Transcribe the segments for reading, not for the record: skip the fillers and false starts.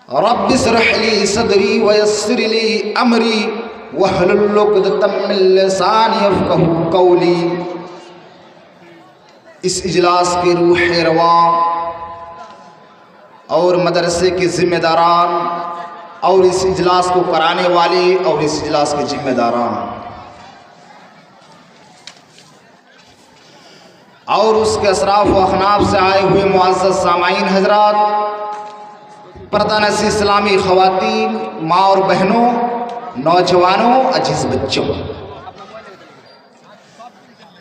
Rabbi इश्रह ली सदरी वयस्सिर ली अमरी वहलुल उक़दतम मिन लिसानी यफ़क़हू क़ौली। इस इजलास के रूह रवा और मदरसे के ज़िम्मेदारान और इस इजलास को कराने वाले और इस इजलास के ज़िम्मेदारान और उसके असराफ व अखनाफ से आए हुए मुअज़्ज़ज़ सामाईन हज़रात, पर्दानशी इस्लामी ख़वातीन, माँ और बहनों, नौजवानों, अजीज़ बच्चों,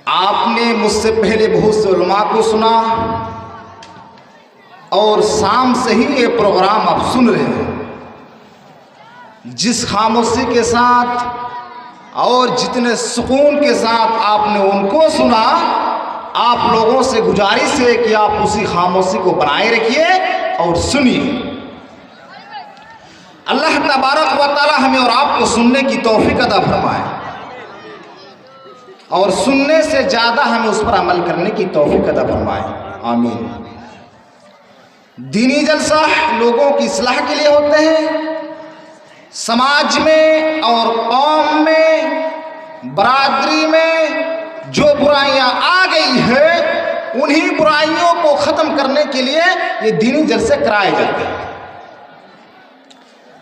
आपने मुझसे पहले बहुत से उलमा को सुना और शाम से ही ये प्रोग्राम आप सुन रहे हैं। जिस खामोशी के साथ और जितने सुकून के साथ आपने उनको सुना, आप लोगों से गुजारिश है कि आप उसी खामोशी को बनाए रखिए और सुनिए। अल्लाह तबारक व तआला हमें और आपको सुनने की तौफीक अता फरमाए और सुनने से ज़्यादा हमें उस पर अमल करने की तौफीक अता फरमाए, आमीन। दीनी जलसा लोगों की इस्लाह के लिए होते हैं। समाज में और कौम में, बरादरी में जो बुराइयां आ गई है, उन्हीं बुराइयों को ख़त्म करने के लिए ये दीनी जलसे कराए जाते हैं।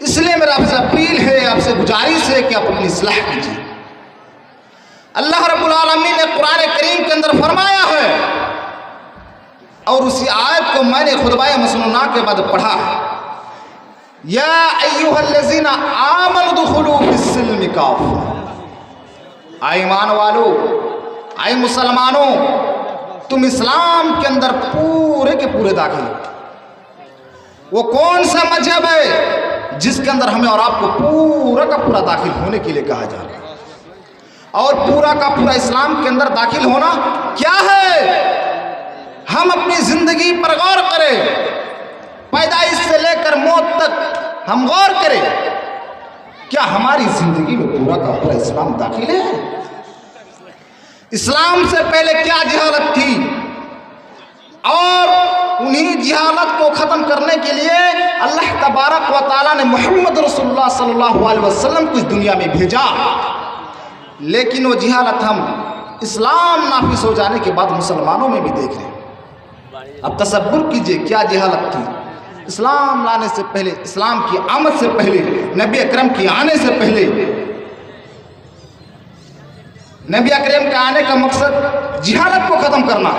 इसलिए मेरा आपसे अपील है, आपसे गुजारिश है कि आप अपनी इस्लाह कीजिए। अल्लाह रब्बुल आलमीन ने कुरान करीम के अंदर फरमाया है और उसी आयत को मैंने खुतबा मसनूना के बाद पढ़ा है, या अय्युहल्लज़ीना आमनु दुखुलू फिस्सिल्मि काफ़ा। आए ईमान वालों, आए मुसलमानों, तुम इस्लाम के अंदर पूरे के पूरे दाखिल हो। वो कौन सा मजहब है जिसके अंदर हमें और आपको पूरा का पूरा दाखिल होने के लिए कहा जा रहा है? और पूरा का पूरा इस्लाम के अंदर दाखिल होना क्या है? हम अपनी जिंदगी पर गौर करें, पैदाइश से लेकर मौत तक हम गौर करें, क्या हमारी जिंदगी में पूरा का पूरा इस्लाम दाखिल है? इस्लाम से पहले क्या जिहालत थी और उन्हीं जिहालत को ख़त्म करने के लिए अल्लाह तबारक व तआला ने मोहम्मद रसूलुल्लाह सल्लल्लाहु अलैहि वसल्लम को इस दुनिया में भेजा। लेकिन वो जिहालत हम इस्लाम नाफिज हो जाने के बाद मुसलमानों में भी देख रहे हैं। अब तसव्वुर कीजिए क्या जिहालत थी इस्लाम लाने से पहले, इस्लाम की आमद से पहले, नबी अकरम के आने से पहले। नबी अकरम के आने का मकसद जिहालत को ख़त्म करना,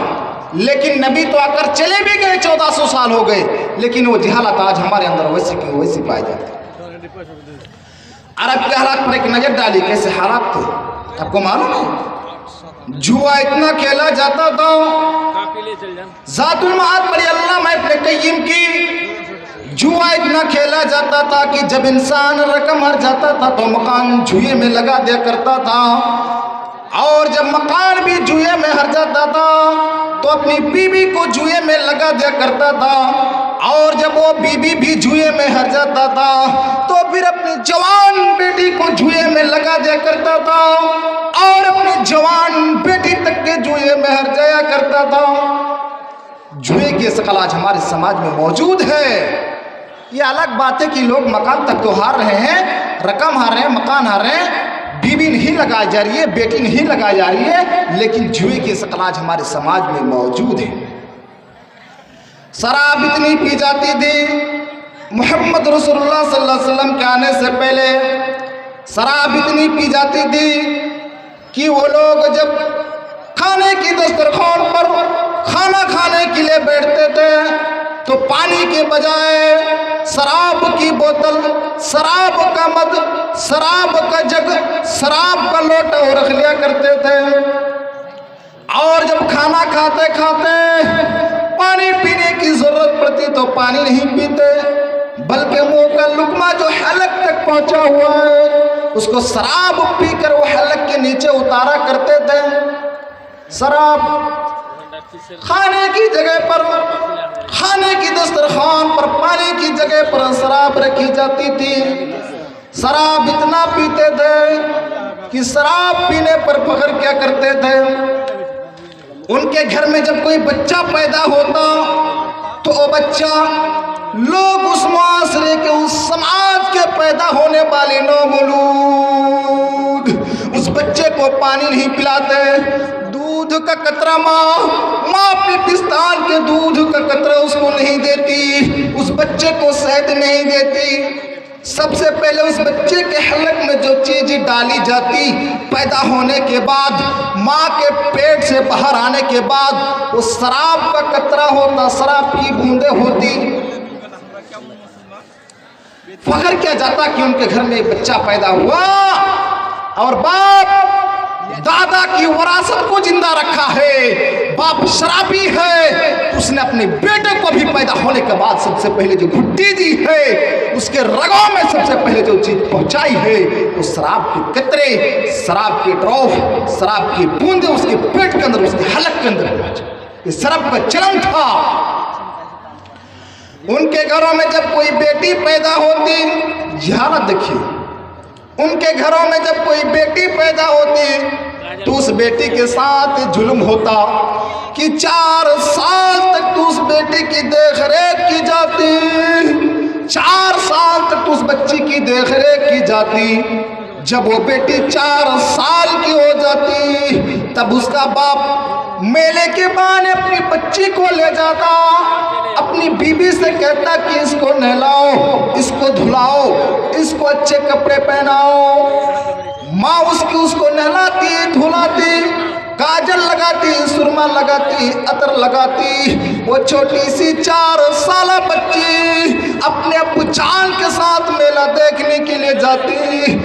लेकिन नबी तो आकर चले भी गए, 1400 साल हो गए, लेकिन वो जिहालत आज हमारे अंदर वैसी की वैसी पाई जाती है। अरब के हालात पर एक नज़र डाली, कैसे हालात थे आपको मालूम है? जुआ इतना खेला जाता था, ज़ातुल मआद पर अल्लामा इब्न क़य्यिम की, जुआ इतना खेला जाता था कि जब इंसान रकम हार जाता था तो मकान जुए में लगा दिया करता था, और जब मकान भी जुए में हार जाता था तो अपनी बीवी को जुए में लगा दिया करता था, और जब वो बीवी भी जुए में हार जाता था तो फिर अपनी जवान बेटी को जुए में लगा दिया करता था, और अपनी जवान बेटी तक के जुए में हार जाया करता था। जुए की शकल आज हमारे समाज में मौजूद है। ये अलग बात है कि लोग मकान तक तो हार रहे हैं, रकम हार रहे हैं, मकान हार रहे हैं, बीवी नहीं लगाई जा रही है, बेटी नहीं लगाई जा रही है, लेकिन जुए की शकल आज हमारे समाज में मौजूद है। शराब इतनी पी जाती थी, मोहम्मद रसूलुल्लाह सल्लल्लाहु अलैहि वसल्लम के आने से पहले शराब इतनी पी जाती थी कि वो लोग जब खाने की दस्तरखान पर खाना खाने के लिए बैठते थे तो पानी के बजाय शराब की बोतल, शराब का मद, शराब का जग, शराब का लोटा रख लिया करते थे। और जब खाना खाते खाते पानी पीने की जरूरत पड़ती तो पानी नहीं पीते, बल्कि मुंह का लुकमा जो हलक तक पहुंचा हुआ है उसको शराब पीकर वो हलक के नीचे उतारा करते थे। शराब खाने की जगह पर, खाने की दस्तरखान पर पानी की जगह पर शराब रखी जाती थी। शराब इतना पीते थे कि शराब पीने पर फख्र क्या करते थे, उनके घर में जब कोई बच्चा पैदा होता तो वो बच्चा लोग उस मुआशरे के, उस समाज के पैदा होने वाले नौमौलूद उस बच्चे को पानी नहीं पिलाते, दूध का कतरा माँ अपने पिस्तान के दूध का कतरा उसको नहीं देती, उस बच्चे को शहद नहीं देती। सबसे पहले उस बच्चे के हलक में जो चीज डाली जाती, पैदा होने के बाद, माँ के पेट से बाहर आने के बाद, वो शराब का कतरा होता, शराब की बूंदें होती। फख्र किया जाता कि उनके घर में एक बच्चा पैदा हुआ और बाप दादा की विरासत को जिंदा रखा है, बाप शराबी है, उसने अपने बेटे को भी पैदा होने के बाद सबसे पहले जो घुट्टी दी है, उसके रगों में सबसे पहले जो चीज पहुंचाई है वो शराब के कतरे, शराब के ड्रॉप, शराब की बूंदें उसके पेट के अंदर, उसके हलक के अंदर पहुंचे। ये शराब का चलन था। उनके घरों में जब कोई बेटी पैदा होती, हालत देखिए, उनके घरों में जब कोई बेटी पैदा होती तो उस बेटी के साथ जुल्म होता कि 4 साल तक तो उस बेटी की देखरेख की जाती, 4 साल तक तो उस बच्ची की देखरेख की जाती। जब वो बेटी 4 साल की हो जाती तब उसका बाप मेले के बहाने अपनी बच्ची को ले जाता, अपनी बीबी से कहता कि इसको नहलाओ, इसको धुलाओ, इसको अच्छे कपड़े पहनाओ। माँ उसको नहलाती, धुलाती, काजल लगाती, सुरमा लगाती, अतर लगाती। वो छोटी सी 4 साल बच्ची अपने अब्बू जान के साथ मेला देखने के लिए जाती।